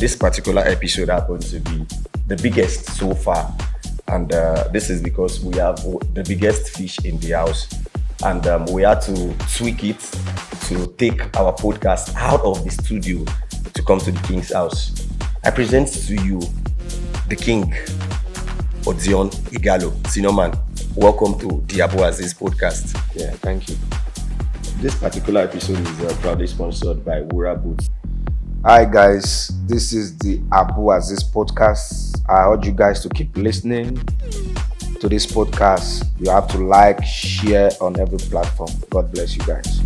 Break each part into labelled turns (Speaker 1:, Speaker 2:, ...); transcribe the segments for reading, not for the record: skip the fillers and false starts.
Speaker 1: this particular episode happens to be the biggest so far. And this is because we have the biggest fish in the house. And we had to tweak it to take our podcast out of the studio to come to the King's house. I present to you the King, Odion Ighalo. Senior man, welcome to the Azeez podcast.
Speaker 2: Yeah, thank you.
Speaker 1: This particular episode is proudly sponsored by Wura Boots.
Speaker 2: Hi guys, this is the Azeez podcast. I urge you guys to keep listening to this podcast. You have to like, share on every platform. God bless you guys.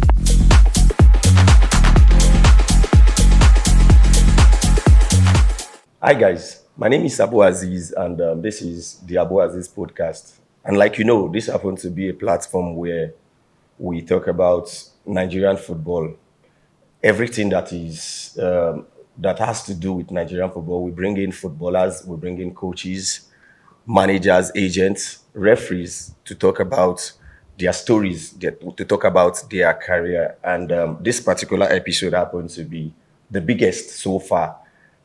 Speaker 1: Hi guys, my name is Azeez and this is the Azeez podcast. And like you know, this happens to be a platform where we talk about Nigerian football. Everything that is that has to do with Nigerian football. We bring in footballers, we bring in coaches, managers, agents, referees to talk about their stories, to talk about their career. And this particular episode happens to be the biggest so far.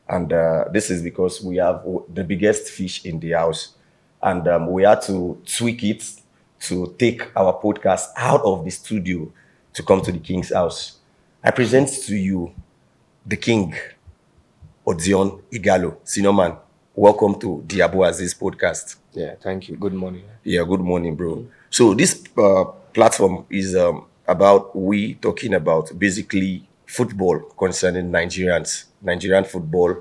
Speaker 1: And this is because we have the biggest fish in the house. And we had to tweak it to take our podcast out of the studio to come to the King's house. I present to you the King, Odion Ighalo. Senior man, welcome to the Azeez podcast.
Speaker 2: Yeah, thank you. Good morning.
Speaker 1: Yeah, good morning, bro. So this platform is about we talking about basically football concerning Nigerian football.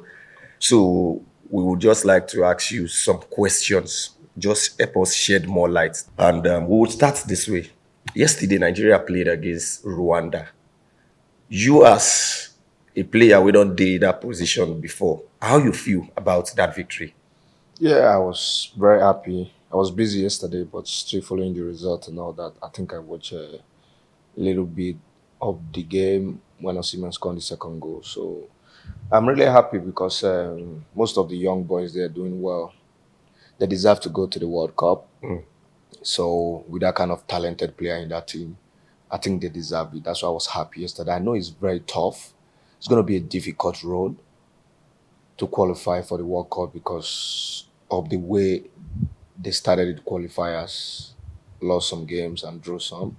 Speaker 1: So we would just like to ask you some questions. Just help us shed more light. And we will start this way. Yesterday, Nigeria played against Rwanda. You as a player, we don't did that position before. How you feel about that victory?
Speaker 2: Yeah, I was very happy. I was busy yesterday, but still following the result and all that. I think I watched a little bit of the game when Osimhen scored the second goal. So I'm really happy because most of the young boys, they're doing well. They deserve to go to the World Cup. So with that kind of talented player in that team, I think they deserve it. That's why I was happy yesterday. I know it's very tough. It's going to be a difficult road to qualify for the World Cup because of the way they started the qualifiers, lost some games and drew some.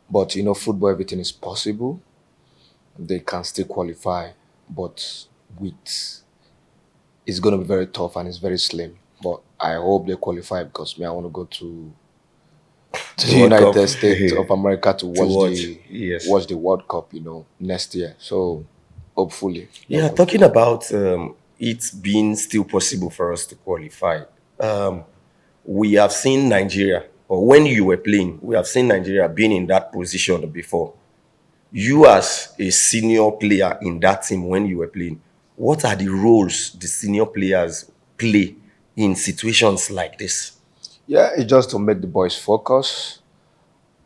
Speaker 2: But, you know, football, everything is possible. They can still qualify, but it's going to be very tough and it's very slim. But I hope they qualify because I want to go to the United States of America to watch the World Cup, next year. So hopefully.
Speaker 1: Yeah, talking about it being still possible for us to qualify. We have seen Nigeria, or when you were playing, we have seen Nigeria being in that position before. You as a senior player in that team when you were playing, what are the roles the senior players play in situations like this?
Speaker 2: Yeah, it's just to make the boys focus.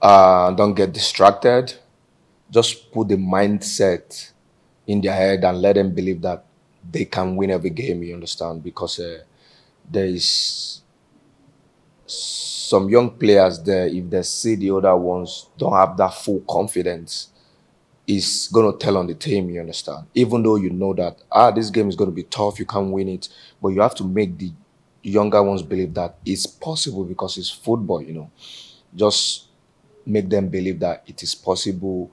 Speaker 2: Don't get distracted. Just put the mindset in their head and let them believe that they can win every game, you understand? Because there is some young players there, if they see the other ones don't have that full confidence, it's going to tell on the team, you understand? Even though you know that, this game is going to be tough, you can't win it, but you have to make the younger ones believe that it's possible because it's football, Just make them believe that it is possible,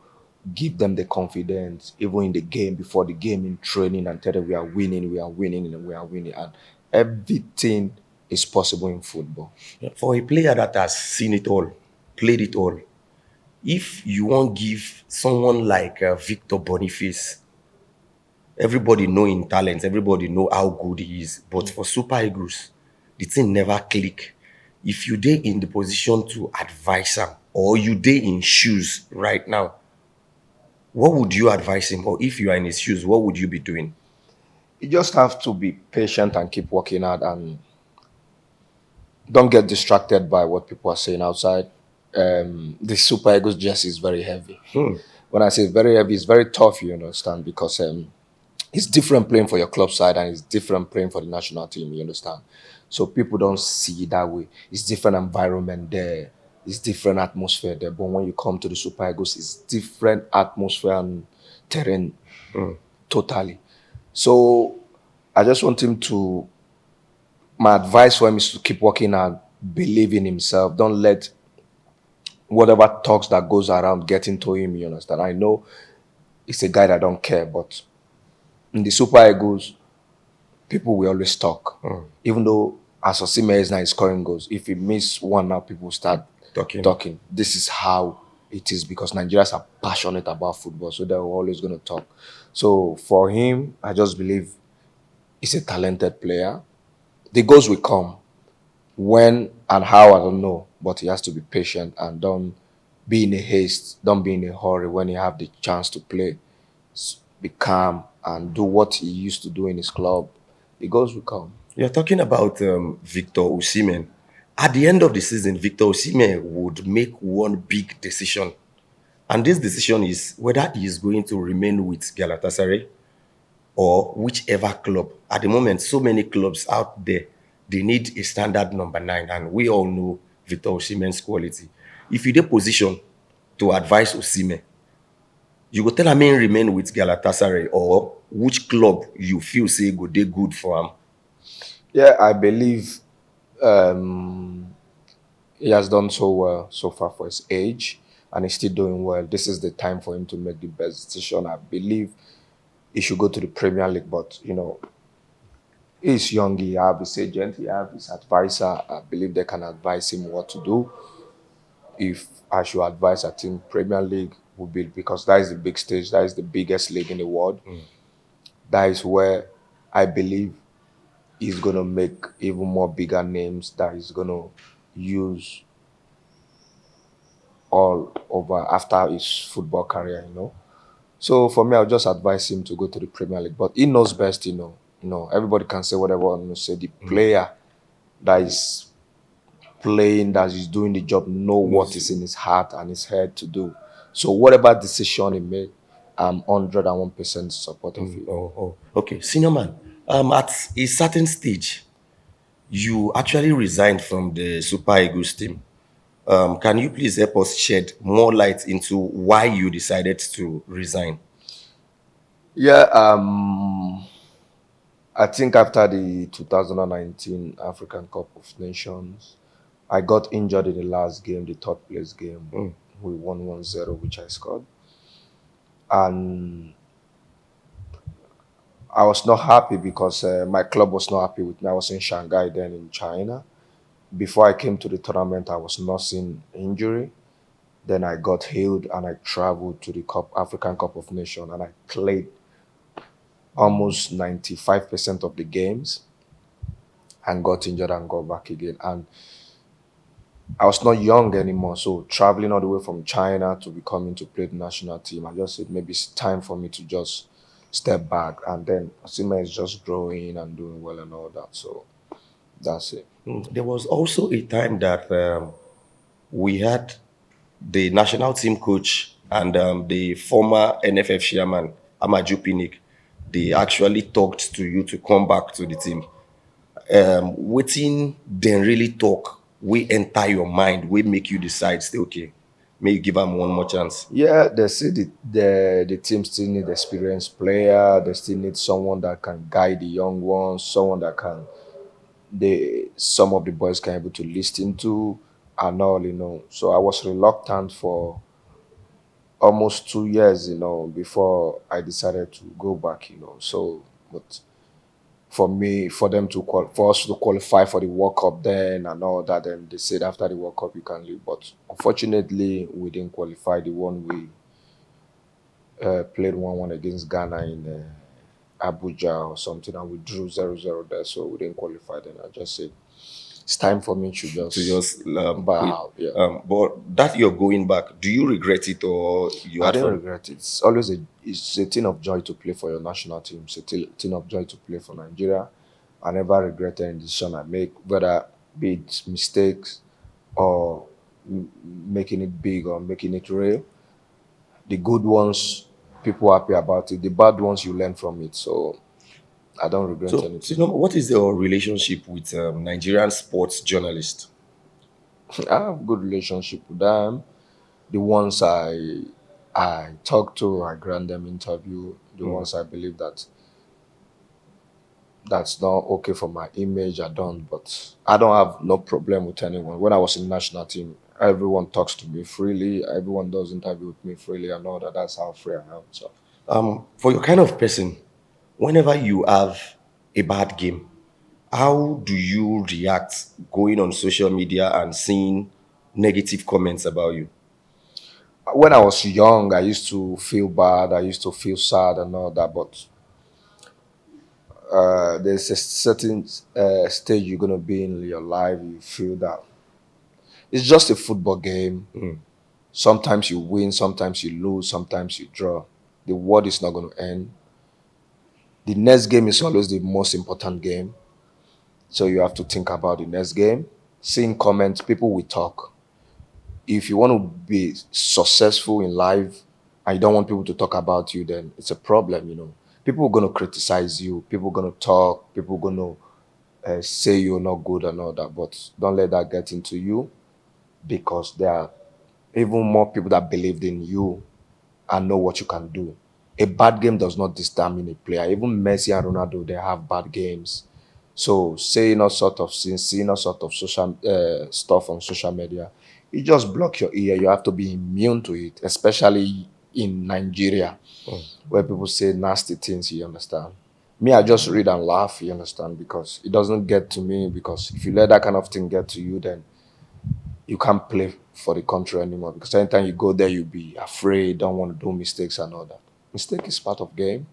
Speaker 2: give them the confidence, even in the game, before the game, in training, and tell them we are winning, and everything is possible in football.
Speaker 1: For a player that has seen it all, played it all, if you won't give someone like Victor Boniface, everybody know in talent, everybody know how good he is, but for Super Eagles, the thing never click. If you dey in the position to advise him, or you dey in shoes right now, what would you advise him? Or if you are in his shoes, what would you be doing?
Speaker 2: You just have to be patient and keep working hard and don't get distracted by what people are saying outside. The Super Eagles jersey is very heavy. When I say very heavy, it's very tough, you understand, because it's different playing for your club side and it's different playing for the national team, you understand? So people don't see it that way. It's different environment there. It's different atmosphere there. But when you come to the Super Eagles, it's different atmosphere and terrain totally. So I just want him to. My advice for him is to keep working and believe in himself. Don't let whatever talks that goes around get into him. You understand? I know he's a guy that don't care, but in the Super Eagles, people will always talk. Even though as Osimhen is now scoring goals, if he miss one now, people start
Speaker 1: Talking.
Speaker 2: talking. This is how it is because Nigerians are passionate about football, so they're always going to talk. So for him, I just believe he's a talented player. The goals will come. When and how, I don't know, but he has to be patient and don't be in a haste, don't be in a hurry when he have the chance to play. Be calm and do what he used to do in his club. The goals will come.
Speaker 1: You're talking about Victor Osimhen. At the end of the season, Victor Osimhen would make one big decision. And this decision is whether he is going to remain with Galatasaray or whichever club. At the moment, so many clubs out there, they need a standard number 9, and we all know Victor Osimhen's quality. If you're in a position to advise Osimhen, you go tell him remain with Galatasaray or which club you feel say go dey good for him.
Speaker 2: Yeah, I believe he has done so well so far for his age and he's still doing well. This is the time for him to make the best decision. I believe he should go to the Premier League, but he's young, he have his agent, he have his advisor. I believe they can advise him what to do. If I should advise, I think Premier League would be because that is the big stage, that is the biggest league in the world. That is where I believe he's gonna make even more bigger names that he's gonna use all over after his football career. So for me, I'll just advise him to go to the Premier League. But he knows best. Everybody can say whatever want to say. The player that is playing, that is doing the job, know what is in his heart and his head to do. So whatever decision he make, I'm 101% supportive of it.
Speaker 1: Okay, senior man. At a certain stage, you actually resigned from the Super Eagles team. Can you please help us shed more light into why you decided to resign?
Speaker 2: Yeah, I think after the 2019 African Cup of Nations, I got injured in the last game, the third place game. We won 1-0, which I scored. And I was not happy because my club was not happy with me. I was in Shanghai then in China. Before I came to the tournament, I was nursing injury. Then I got healed and I traveled to the African Cup of Nations and I played almost 95% of the games and got injured and got back again. And I was not young anymore, so traveling all the way from China to be coming to play the national team, I just said maybe it's time for me to just step back. And then Osimhen is just growing and doing well and all that. So that's it.
Speaker 1: There was also a time that we had the national team coach and the former NFF chairman, Ajegunle. They actually talked to you to come back to the team. Waiting, then really talk, we enter your mind, we make you decide, stay okay. May you give them one more chance.
Speaker 2: Yeah, they say the team still need experienced player. They still need someone that can guide the young ones, someone that can some of the boys can able to listen to and all. So I was reluctant for almost 2 years, before I decided to go back. So, but for me, for them for us to qualify for the World Cup then and all that, then they said after the World Cup you can leave. But unfortunately, we didn't qualify. The one we played 1-1 against Ghana in Abuja or something, and we drew 0-0 there, so we didn't qualify. Then I just said it's time for me to
Speaker 1: To
Speaker 2: just
Speaker 1: just
Speaker 2: bow
Speaker 1: quit.
Speaker 2: out. Yeah.
Speaker 1: But that you're going back, do you regret it or you
Speaker 2: I
Speaker 1: had
Speaker 2: didn't
Speaker 1: fun?
Speaker 2: regret it. It's a thing of joy to play for your national team. It's a thing of joy to play for Nigeria. I never regret any decision I make, whether be it mistakes or making it big or making it real. The good ones, people happy about it. The bad ones, you learn from it. So I don't regret
Speaker 1: So
Speaker 2: anything.
Speaker 1: what is your relationship with Nigerian sports journalists?
Speaker 2: I have good relationship with them. The ones I talk to, I grant them interview. The ones I believe that That's not okay for my image. I don't, but I don't have no problem with anyone. When I was in the national team, everyone talks to me freely. Everyone does interview with me freely. I know that that's how free I am. So
Speaker 1: For your kind of person, whenever you have a bad game, how do you react going on social media and seeing negative comments about you?
Speaker 2: when I was young, I used to feel bad. I used to feel sad and all that. But there's a certain stage you're gonna be in your life. You feel that it's just a football game. Sometimes you win, sometimes you lose, sometimes you draw. The world is not going to end. The next game is always the most important game. So you have to think about the next game. Seeing comments, people will talk. If you want to be successful in life and you don't want people to talk about you, then it's a problem. People are going to criticize you. People are going to talk. People are going to say you're not good and all that. But don't let that get into you because there are even more people that believed in you and know what you can do. A bad game does not determine a player. Even Messi and Ronaldo, they have bad games. So saying all sort of things, seeing all sort of social stuff on social media, you just block your ear. You have to be immune to it, especially in Nigeria, where people say nasty things. You understand? Me, I just read and laugh. You understand? Because it doesn't get to me. Because if you let that kind of thing get to you, then you can't play for the country anymore because anytime you go there, you'll be afraid, don't want to do mistakes and all that. Mistake is part of game,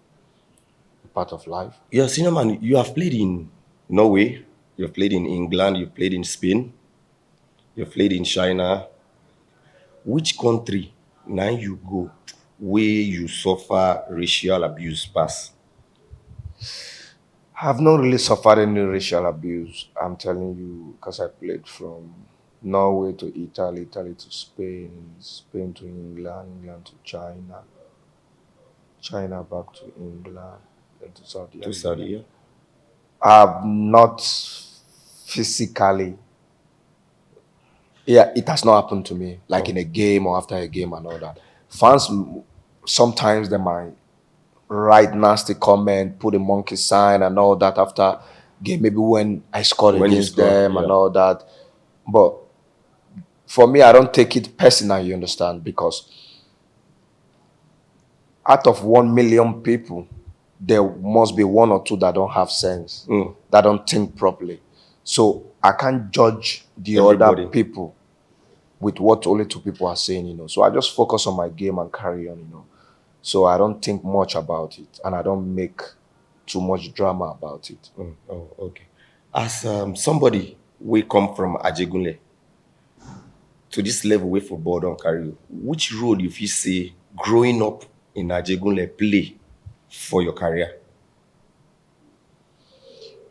Speaker 2: part of life.
Speaker 1: You're a senior man. You have played in Norway, you've played in England, you've played in Spain, you've played in China. Which country now you go where you suffer racial abuse pass?
Speaker 2: I've not really suffered any racial abuse. I'm telling you, because I played from Norway to Italy, Italy to Spain, Spain to England, England to China, China back to England, then to Saudi
Speaker 1: To
Speaker 2: Arabia.
Speaker 1: Saudi, yeah?
Speaker 2: I've not physically, yeah, it has not happened to me, like in a game or after a game and all that. Fans, sometimes they might write nasty comment, put a monkey sign and all that after game, maybe when I scored
Speaker 1: When you
Speaker 2: against
Speaker 1: score,
Speaker 2: them and
Speaker 1: yeah.
Speaker 2: all that. But for me, I don't take it personal, you understand, because out of 1 million people, there must be one or two that don't have sense, that don't think properly. So I can't judge the other
Speaker 1: Everybody.
Speaker 2: people with what only two people are saying. So I just focus on my game and carry on. So I don't think much about it and I don't make too much drama about it.
Speaker 1: Oh, okay. As somebody we come from Ajegunle to this level where football don't carry you, which role you feel say growing up in Ajegunle play for your career?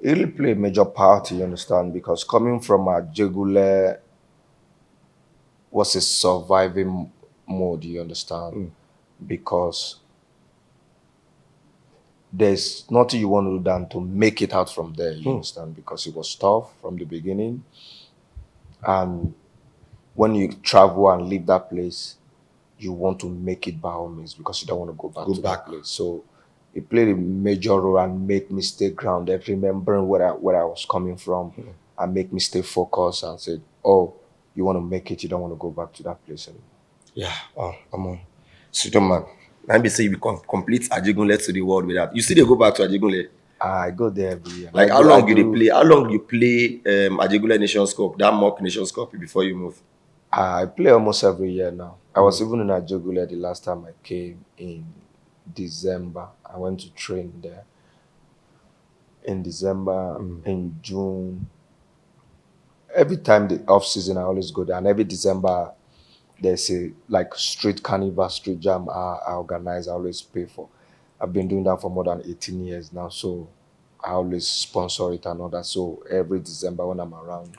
Speaker 2: It really play a major part, you understand, because coming from a Jegule was a surviving mode, you understand, because there's nothing you want to do than to make it out from there, you understand, because it was tough from the beginning. And when you travel and leave that place, you want to make it by all means because you don't want to go back
Speaker 1: Go
Speaker 2: to
Speaker 1: back.
Speaker 2: that place. So it played a major role and made me stay grounded, remembering where I was coming from, and make me stay focused and said, "Oh, you want to make it, you don't want to go back to that place anymore."
Speaker 1: Yeah. Oh, come on. Sweet man. Now be say you become complete Ajegunle to the world with that. You still dey go back to Ajegunle.
Speaker 2: I go there every year. And
Speaker 1: Like
Speaker 2: I
Speaker 1: how
Speaker 2: do. I
Speaker 1: long you dey
Speaker 2: do.
Speaker 1: play? How long you play Ajegunle Nations Cup, that mock Nations Cup before you move?
Speaker 2: I play almost every year now. I was even in Ajegunle the last time I came in December. I went to train there in December, in June. Every time the off season, I always go there, and every December there's a like street carnival, street jam I organize. I always pay for. I've been doing that for more than 18 years now, so I always sponsor it and all that. So every December when I'm around,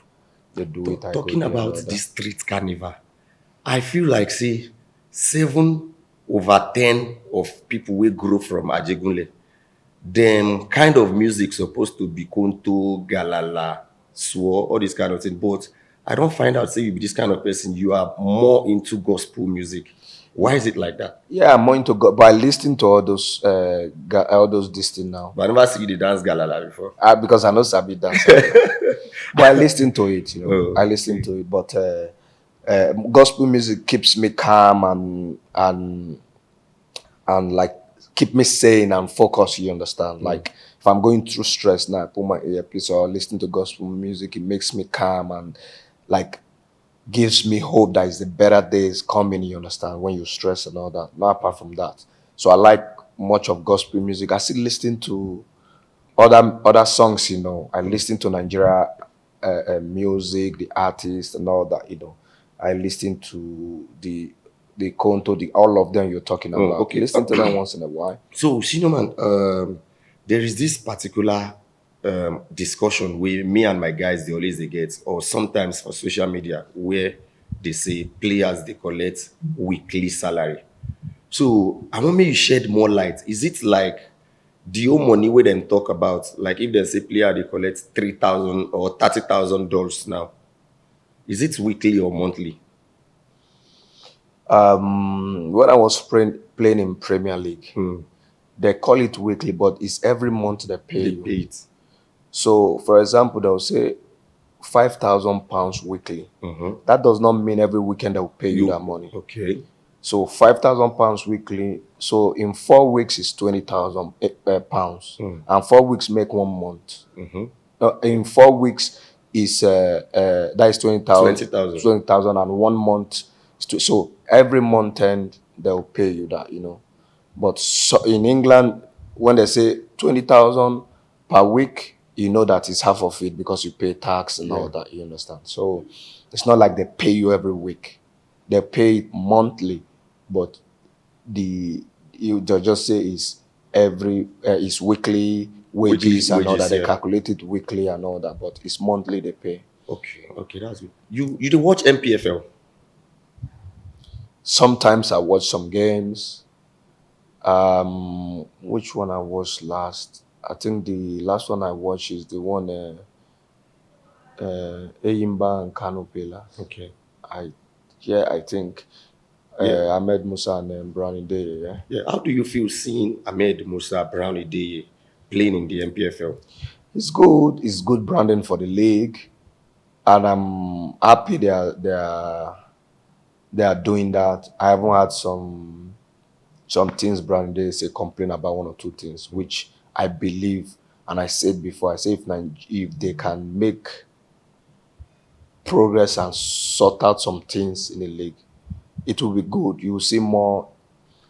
Speaker 2: they do it. I go
Speaker 1: Talking
Speaker 2: there and
Speaker 1: about
Speaker 2: all that.
Speaker 1: this street carnival, I feel like say 7/10 of people will grow from Ajegunle. Them kind of music supposed to be konto, galala, swore, all this kind of thing. But I don't find out say you be this kind of person. You are more into gospel music. Why is it like that?
Speaker 2: Yeah, I'm more into God, but I listen to all those this thing now.
Speaker 1: But I never see you the dance galala before.
Speaker 2: Because I know Sabi dance, but I listen to it.
Speaker 1: Oh,
Speaker 2: I listen
Speaker 1: okay.
Speaker 2: to it. But gospel music keeps me calm and like keep me sane and focused. You understand? Like if I'm going through stress now, I put my earpiece or listen to gospel music. It makes me calm and like gives me hope that is the better days coming. You understand? When you stress and all that. Not apart from that. So I like much of gospel music. I still listen to other songs. I listen to Nigeria music, the artists and all that. I listen to the Konto, the all of them you're talking about.
Speaker 1: Okay.
Speaker 2: Listen to them once in a while.
Speaker 1: So, senior man, there is this particular discussion where me and my guys they always they get, or sometimes for social media, where they say players they collect weekly salary. So I want me to shed more light. Is it like the old money we then talk about? Like if they say player they collect $3,000 or $30,000 now, is it weekly or monthly?
Speaker 2: When I was playing in Premier League, they call it weekly, but it's every month they pay
Speaker 1: They
Speaker 2: you.
Speaker 1: pay it.
Speaker 2: So, for example, they'll say £5,000 weekly. That does not mean every weekend they'll pay you that money.
Speaker 1: Okay.
Speaker 2: So £5,000 weekly. So in 4 weeks is £20,000 pounds, and 4 weeks make 1 month. In 4 weeks is that is 20,000.
Speaker 1: 20,000.
Speaker 2: 20,000 and 1 month. So every month end they'll pay you that. But so in England, when they say 20,000 per week, you know that it's half of it because you pay tax and all that. You understand? So it's not like they pay you every week; they pay it monthly. But they'll just say is weekly wages and all
Speaker 1: wages,
Speaker 2: that. They
Speaker 1: yeah.
Speaker 2: calculate it weekly and all that, but it's monthly they pay.
Speaker 1: Okay, that's good. You do watch NPFL?
Speaker 2: Sometimes I watch some games. Which one I watched last? I think the last one I watched is the one Eyimba and Kano Pela.
Speaker 1: Okay.
Speaker 2: I think Ahmed Musa and Brownie Day. Yeah.
Speaker 1: Yeah. How do you feel seeing Ahmed Musa Brownie Day playing in the NPFL?
Speaker 2: It's good. It's good branding for the league, and I'm happy they are doing that. I haven't had some things Brandon Day say complain about one or two things, which I believe, and I said before, I say if they can make progress and sort out some things in the league, it will be good. You will see more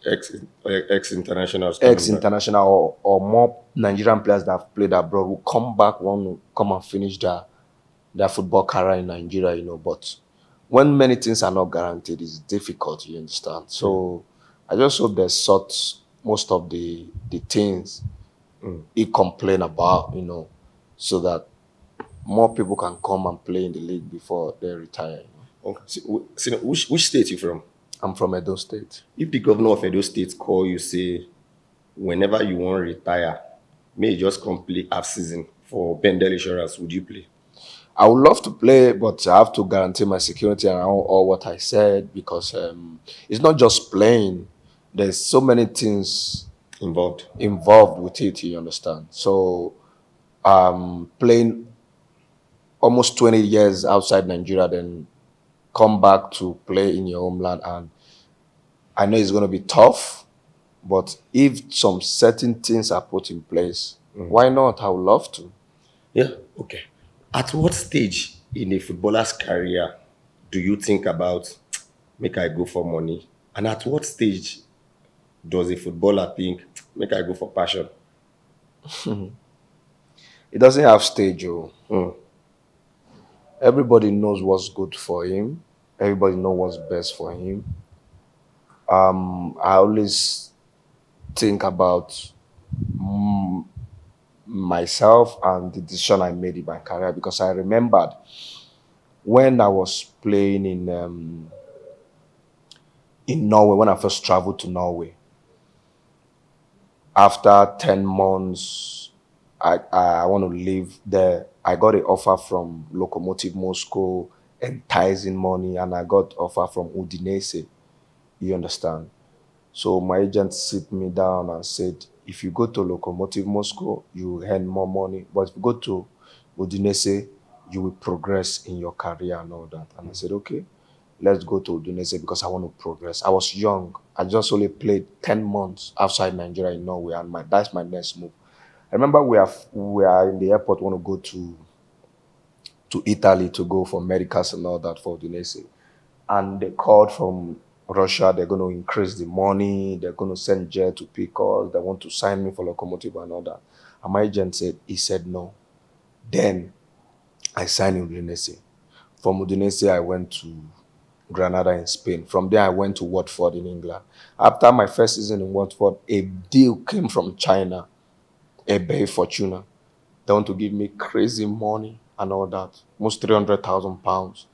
Speaker 1: Ex-internationals.
Speaker 2: ex-international or more Nigerian players that have played abroad will come back, want to come and finish their football career in Nigeria, But when many things are not guaranteed, it's difficult, you understand? So I just hope they sort most of the things he complain about, so that more people can come and play in the league before they retire.
Speaker 1: Okay. So which state you from?
Speaker 2: I'm from Edo State.
Speaker 1: If the governor of Edo State call you, say, whenever you want to retire, may you just complete half season for Bendel Insurance, would you play?
Speaker 2: I would love to play, but I have to guarantee my security around all what I said, because it's not just playing. There's so many things involved with it, you understand? So playing almost 20 years outside Nigeria, then come back to play in your homeland, and I know it's going to be tough, but if some certain things are put in place, why not? I would love to.
Speaker 1: Yeah, okay. At what stage in a footballer's career do you think about make I go for money? And at what stage does a footballer think make I go for passion?
Speaker 2: It doesn't have stage. Everybody knows what's good for him. Everybody knows what's best for him. I always think about myself and the decision I made in my career, because I remembered when I was playing in Norway, when I first traveled to Norway. After 10 months, I want to live there. I got an offer from Lokomotiv Moscow, enticing money, and I got offer from Udinese. You understand? So my agent sit me down and said, if you go to Lokomotiv Moscow, you will earn more money. But if you go to Udinese, you will progress in your career and all that. And I said, okay, let's go to Udinese because I want to progress. I was young. I just only played 10 months outside Nigeria in Norway, and that's my next move. I remember we are in the airport, want to go to Italy to go for medicals and all that for Udinese. And they called from Russia, they're going to increase the money, they're going to send jet to pick us, they want to sign me for Locomotive and all that. And my agent said no. Then I signed in Udinese. From Udinese, I went to Granada in Spain. From there, I went to Watford in England. After my first season in Watford, a deal came from China, a Bay Fortuna. They want to give me crazy money and all that, almost £300,000.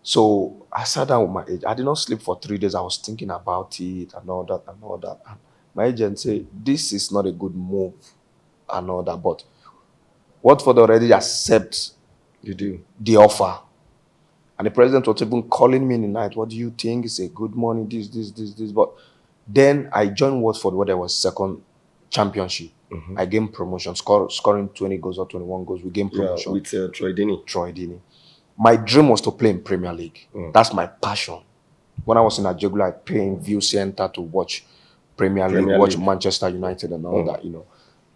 Speaker 2: So I sat down with my agent. I did not sleep for 3 days. I was thinking about it and all that and all that. And my agent said, this is not a good move and all that. But Watford already accept the offer. And the president was even calling me in the night. What do you think? It's a good money, this. But then I joined Watford where there was second championship. I gained promotion, scoring 20 goals or 21 goals. We gained promotion.
Speaker 1: With Troy Deeney.
Speaker 2: Troy Deeney. My dream was to play in Premier League. That's my passion. When I was in Ajegunle, I pay in View Center to watch Premier League, watch Manchester United and all that,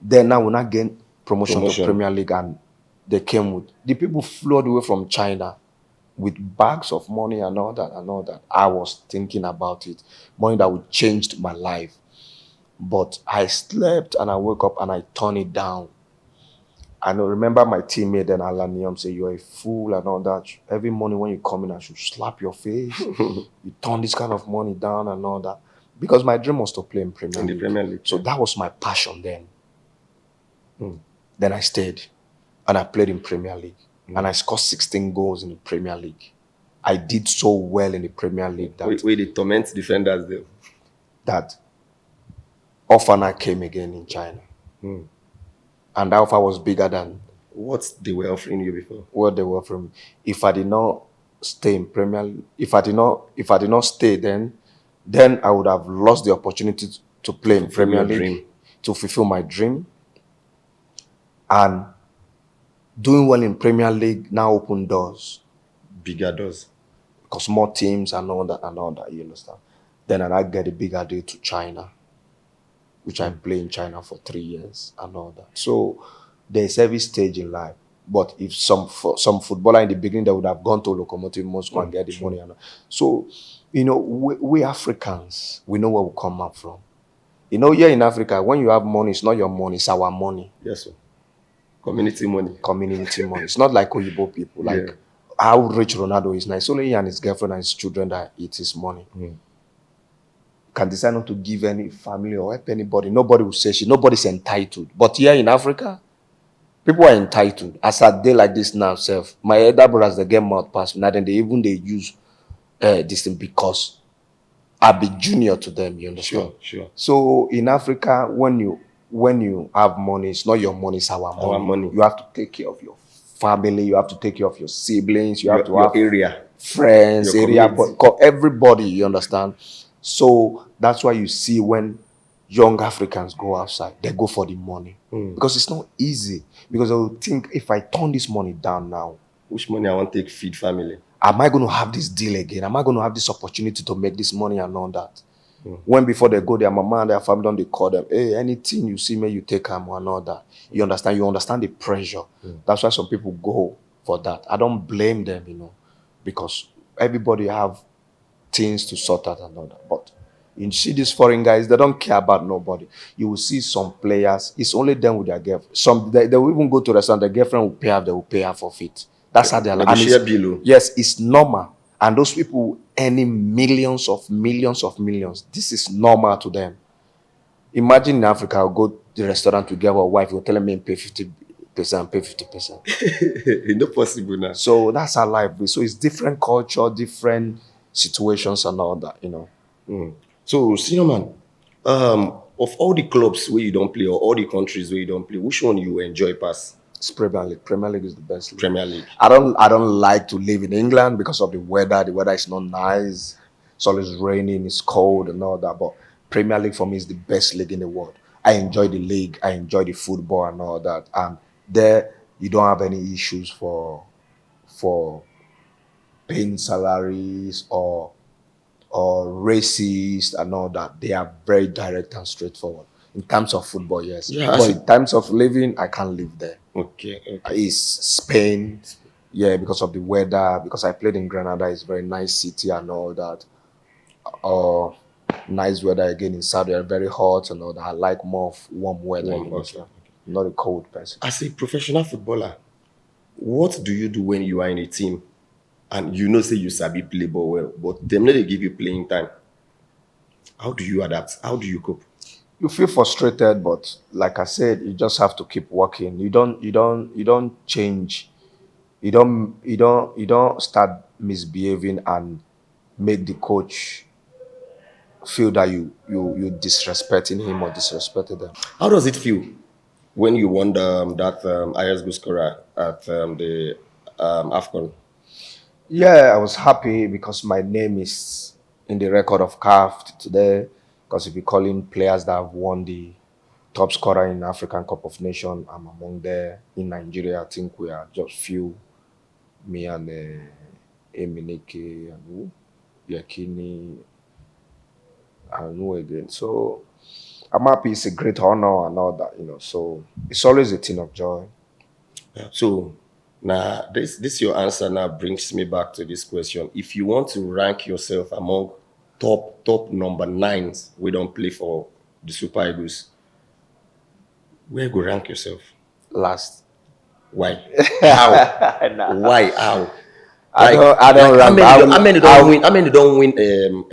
Speaker 2: Then now when I gain promotion to Premier League, and they came with, the people flowed away from China with bags of money and all that. I was thinking about it. Money that would change my life. But I slept and I woke up and I turned it down. I remember my teammate then, Alan Niam, say, you're a fool and all that. Every morning when you come in, I should slap your face. You turn this kind of money down and all that. Because my dream was to play in Premier League.
Speaker 1: Premier League.
Speaker 2: So that was my passion then. Then I stayed and I played in Premier League. And I scored 16 goals in the Premier League. I did so well in the Premier League that...
Speaker 1: Wait, the torment defenders there.
Speaker 2: That offer came again in China. And that offer was bigger than
Speaker 1: what they were offering you before.
Speaker 2: What they were offering me. If I did not stay in Premier League, if I did not stay, then I would have lost the opportunity to play in Premier League, to fulfill my dream. And doing well in Premier League now opened doors.
Speaker 1: Bigger doors.
Speaker 2: Because more teams and all that, you understand. Then I get a bigger deal to China, which I play in China for 3 years and all that. So there's every stage in life. But if some footballer in the beginning, they would have gone to Lokomotiv Moscow and get the money. So, we Africans, we know where we come up from. Here in Africa, when you have money, it's not your money, it's our money.
Speaker 1: Yes, sir. Community money.
Speaker 2: Community money. It's not like Oyibo people. Like how rich Ronaldo is now. It's only he and his girlfriend and his children that eat his money. Can decide not to give any family or help anybody. Nobody will say nobody's entitled. But here in Africa, people are entitled. As a day like this now, my elder brothers, they get mouth past me. Now then they use this thing because I be junior to them, you understand?
Speaker 1: Sure.
Speaker 2: So in Africa, when you have money, it's not your money, it's our money. You have to take care of your family, you have to take care of your siblings, you have to have
Speaker 1: area,
Speaker 2: friends, everybody, you understand? So that's why you see when young Africans go outside, they go for the money. Because it's not easy. Because they will think, if I turn this money down now,
Speaker 1: which money I want to take feed family?
Speaker 2: Am I going to have this deal again? Am I going to have this opportunity to make this money and all that? When before they go, their mama and their family, don't they call them, hey, anything you see me, you take them and all that. You understand the pressure. That's why some people go for that. I don't blame them, because everybody have things to sort out and all that. But you see these foreign guys, they don't care about nobody. You will see some players, it's only them with their girlfriend. Some they will even go to a restaurant, their girlfriend will pay her, they will pay her for it. That's how they are. Yes, it's normal. And those people earning millions of millions. This is normal to them. Imagine in Africa, I'll go to the restaurant to get a wife, you'll tell me pay 50%, pay 50%.
Speaker 1: It's not possible now.
Speaker 2: So that's our life. So it's different culture, different situations and all that,
Speaker 1: So, senior man, of all the clubs where you don't play or all the countries where you don't play, which one you enjoy pass?
Speaker 2: It's Premier League. Premier League is the best league.
Speaker 1: Premier League.
Speaker 2: I don't like to live in England because of the weather. The weather is not nice. It's always raining, it's cold and all that. But Premier League for me is the best league in the world. I enjoy the league, I enjoy the football and all that. And there you don't have any issues for paying salaries or racist and all that. They are very direct and straightforward. In terms of football, yes.
Speaker 1: Yeah,
Speaker 2: But in terms of living, I can't live there.
Speaker 1: okay.
Speaker 2: It's Spain, yeah, because of the weather. Because I played in Granada, it's a very nice city and all that. Or nice weather again in Saudi, very hot and all that. I like more of warm weather.
Speaker 1: Warm,
Speaker 2: You know,
Speaker 1: okay.
Speaker 2: so I'm not a cold person.
Speaker 1: As a professional footballer, what do you do when you are in a team and you know say you sabi play ball well, but them no dey give you playing time? How do you adapt? How do you cope?
Speaker 2: You feel frustrated, but like I said, you just have to keep working. You don't change. You don't start misbehaving and make the coach feel that you disrespecting him or disrespecting them.
Speaker 1: How does it feel when you won that highest goal scorer at the AFCON?
Speaker 2: Yeah, I was happy because my name is in the record of CAF today. Because if you call in players that have won the top scorer in African Cup of Nations, I'm among there. In Nigeria, I think we are just few. Me and Eminike and who? Yakini and who again. So I'm happy. It's a great honor and all that, you know. So it's always a thing of joy.
Speaker 1: So now this your answer now brings me back to this question. If you want to rank yourself among top number nines, we don't play for the Super Eagles, where you go rank yourself?
Speaker 2: Last.
Speaker 1: Why? How? Why? How?
Speaker 2: I don't
Speaker 1: How
Speaker 2: remember.
Speaker 1: many how many don't win? How many don't win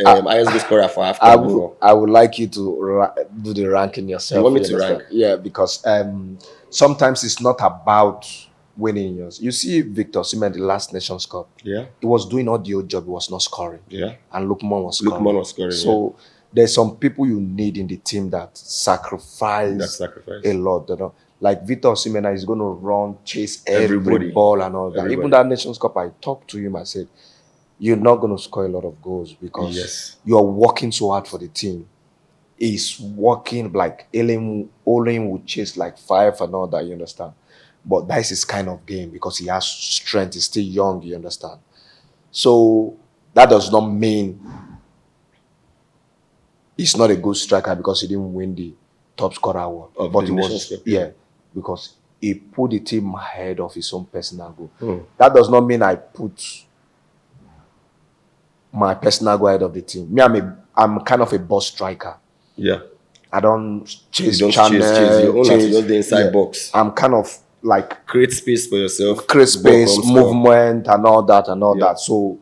Speaker 1: highest goal scorer for AFCON before?
Speaker 2: I would like you to do the ranking yourself.
Speaker 1: You want me to
Speaker 2: understand?
Speaker 1: rank?
Speaker 2: Yeah, because sometimes it's not about winning yours. You see, Victor Osimhen, the last Nations Cup,
Speaker 1: Yeah.
Speaker 2: he was doing all the old job. He was not scoring.
Speaker 1: Yeah.
Speaker 2: And Lookman was scoring.
Speaker 1: Lookman was scoring,
Speaker 2: So there's some people you need in the team that sacrifice,
Speaker 1: That sacrifice.
Speaker 2: a lot. You know? Like Victor Osimhen is going to run, chase
Speaker 1: Everybody.
Speaker 2: every ball and all that.
Speaker 1: Everybody.
Speaker 2: Even that Nations Cup, I talked to him. I said, you're not going to score a lot of goals because
Speaker 1: Yes.
Speaker 2: you're working so hard for the team. He's working like Olin would chase like five and all that, you understand? But that's his kind of game because he has strength, he's still young, you understand? So that does not mean he's not a good striker because he didn't win the top scorer award.
Speaker 1: Of
Speaker 2: But
Speaker 1: the
Speaker 2: he
Speaker 1: Nations
Speaker 2: was,
Speaker 1: Cup,
Speaker 2: yeah, because he put the team ahead of his own personal goal.
Speaker 1: Hmm.
Speaker 2: That does not mean I put my personal goal ahead of the team. Me, I'm kind of a boss striker.
Speaker 1: Yeah.
Speaker 2: I don't chase
Speaker 1: You don't
Speaker 2: channel,
Speaker 1: chase your own
Speaker 2: chase-
Speaker 1: to just the inside
Speaker 2: yeah.
Speaker 1: box.
Speaker 2: I'm kind of like
Speaker 1: Create space for yourself.
Speaker 2: create space,
Speaker 1: ball comes out.
Speaker 2: movement, and all that
Speaker 1: Yeah.
Speaker 2: that. So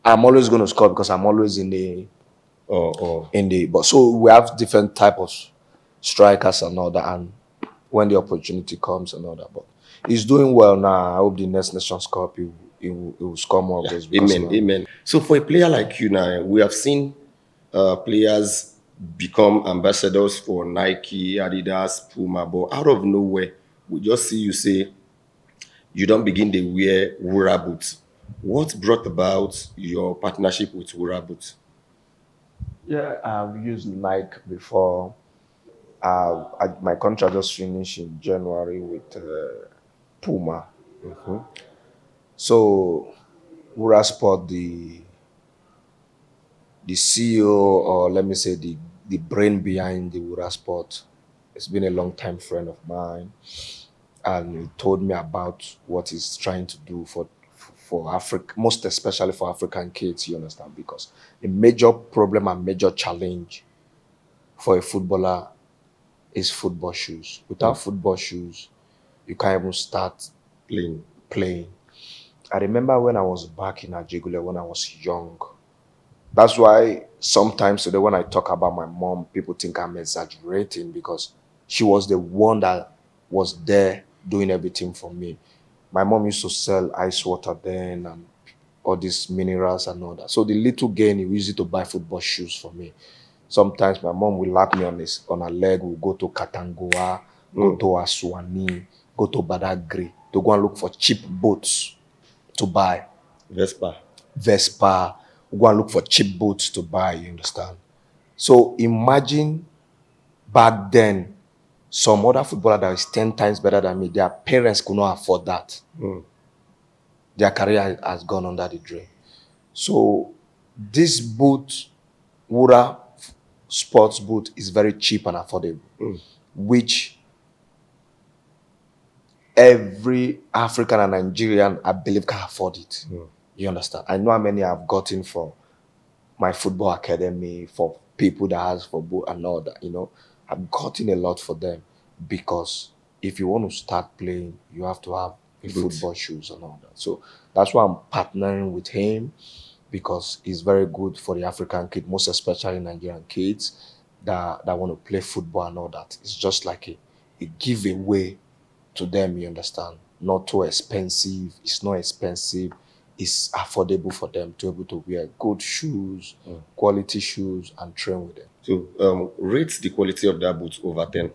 Speaker 2: I'm always going to score because I'm always in the
Speaker 1: Oh.
Speaker 2: But so we have different type of strikers and all that, and when the opportunity comes and all that. But he's doing well now. I hope the next Nations Cup he will score more goals. because,
Speaker 1: Amen. So for a player like you now, we have seen players become ambassadors for Nike, Adidas, Puma, but out of nowhere, we just see you say you don't begin to wear Wura Boots. What brought about your partnership with Wura Boots?
Speaker 2: Yeah, I've used Nike before. My contract just finished in January with Puma. So Wura Sport, the CEO, or let me say the brain behind the Wura Sport, has been a long time friend of mine, and he told me about what he's trying to do for Africa, most especially for African kids. You understand? Because a major problem and major challenge for a footballer is football shoes. Without football shoes, you can't even start playing. I remember when I was back in Ajegunle when I was young. That's why sometimes today when I talk about my mom, people think I'm exaggerating because she was the one that was there doing everything for me. My mom used to sell ice water then and all these minerals and all that. So the little gain, he used it to buy football shoes for me. Sometimes my mom will lap me on her leg. We'll go to Katangoa, go to Aswani, go to Badagry to go and look for cheap boats to buy.
Speaker 1: Vespa.
Speaker 2: Vespa, go and look for cheap boots to buy, you understand? So imagine back then, some other footballer that is 10 times better than me, their parents could not afford that. Their career has gone under the drain. So this boot, Wura sports boot, is very cheap and affordable, which every African and Nigerian, I believe, can afford it. You understand? I know how many I've gotten for my football academy, for people that has for boot and all that, I've gotten a lot for them, because if you want to start playing, you have to have a football shoes and all that. So that's why I'm partnering with him, because it's very good for the African kid, most especially Nigerian kids that want to play football and all that. It's just like a giveaway to them, you understand? Not too expensive. It's not expensive. It's affordable for them to be able to wear good shoes, quality shoes, and train with them.
Speaker 1: So rate the quality of that boot over 10.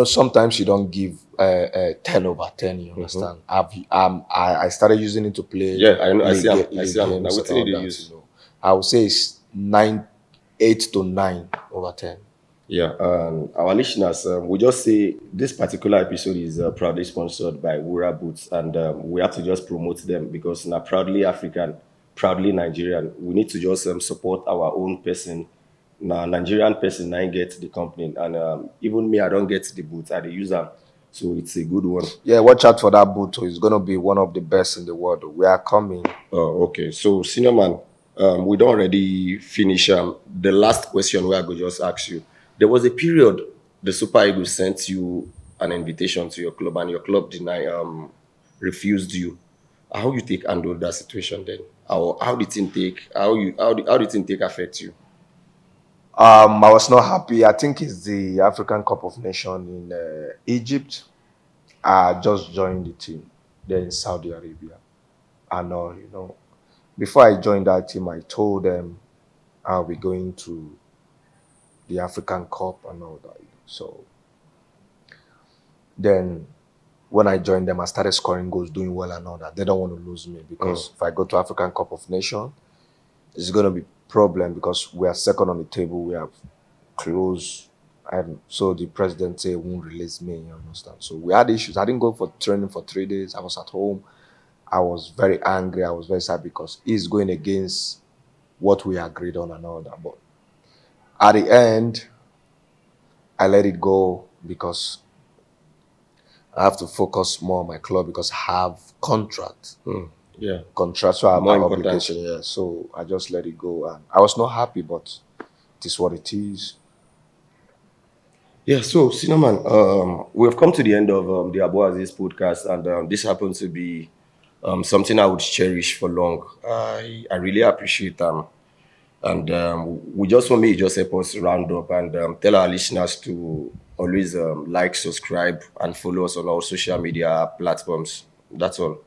Speaker 2: Sometimes you don't give 10 over 10, you understand? I started using it to play
Speaker 1: Yeah, I know. I
Speaker 2: league,
Speaker 1: see 'em. I
Speaker 2: league
Speaker 1: see 'em. Now,
Speaker 2: games
Speaker 1: what
Speaker 2: and all
Speaker 1: did you
Speaker 2: that,
Speaker 1: use?
Speaker 2: I would say it's 8 to 9 over 10.
Speaker 1: Yeah, our listeners, we just say this particular episode is proudly sponsored by Wura Boots, and we have to just promote them because now proudly African, proudly Nigerian. We need to just support our own person. Now Nigerian person, I get the company, and even me, I don't get the boots. I dey use them, so it's a good one.
Speaker 2: Yeah, watch out for that boot. It's going to be one of the best in the world. We are coming.
Speaker 1: Oh, okay. So, senior man, we don't already finish. The last question where I could just ask you. There was a period the Super Eagles sent you an invitation to your club, and your club refused you. How you take handle that situation then? How did it take? How did it take affect you?
Speaker 2: I was not happy. I think it's the African Cup of Nations in Egypt. I just joined the team there in Saudi Arabia. And, before I joined that team, I told them I'll be going to the African Cup and all that. So then when I joined them, I started scoring goals, doing well and all that. They don't want to lose me, because if I go to African Cup of Nations, it's going to be problem, because we are second on the table. We have close. And so the president said he won't release me, you understand? So we had issues. I didn't go for training for 3 days. I was at home. I was very angry. I was very sad, because he's going against what we agreed on and all that. But at the end, I let it go, because I have to focus more on my club, because I have
Speaker 1: Yeah.
Speaker 2: contractual
Speaker 1: More important.
Speaker 2: obligation. Yeah, so I just let it go, and I was not happy, but it is what it is.
Speaker 1: Yeah, so Cinnamon, we've come to the end of the Azeez podcast, and this happens to be something I would cherish for long. I really appreciate and we just want me to just help us round up and tell our listeners to always like, subscribe, and follow us on our social media platforms. That's all.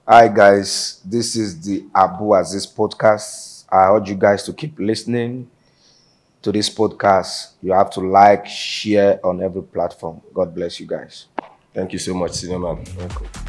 Speaker 2: Hi guys, this is the Azeez podcast. I urge you guys to keep listening to this podcast. You have to like, share on every platform. God bless you guys.
Speaker 1: Thank you so much, Cinnamon.
Speaker 2: Okay.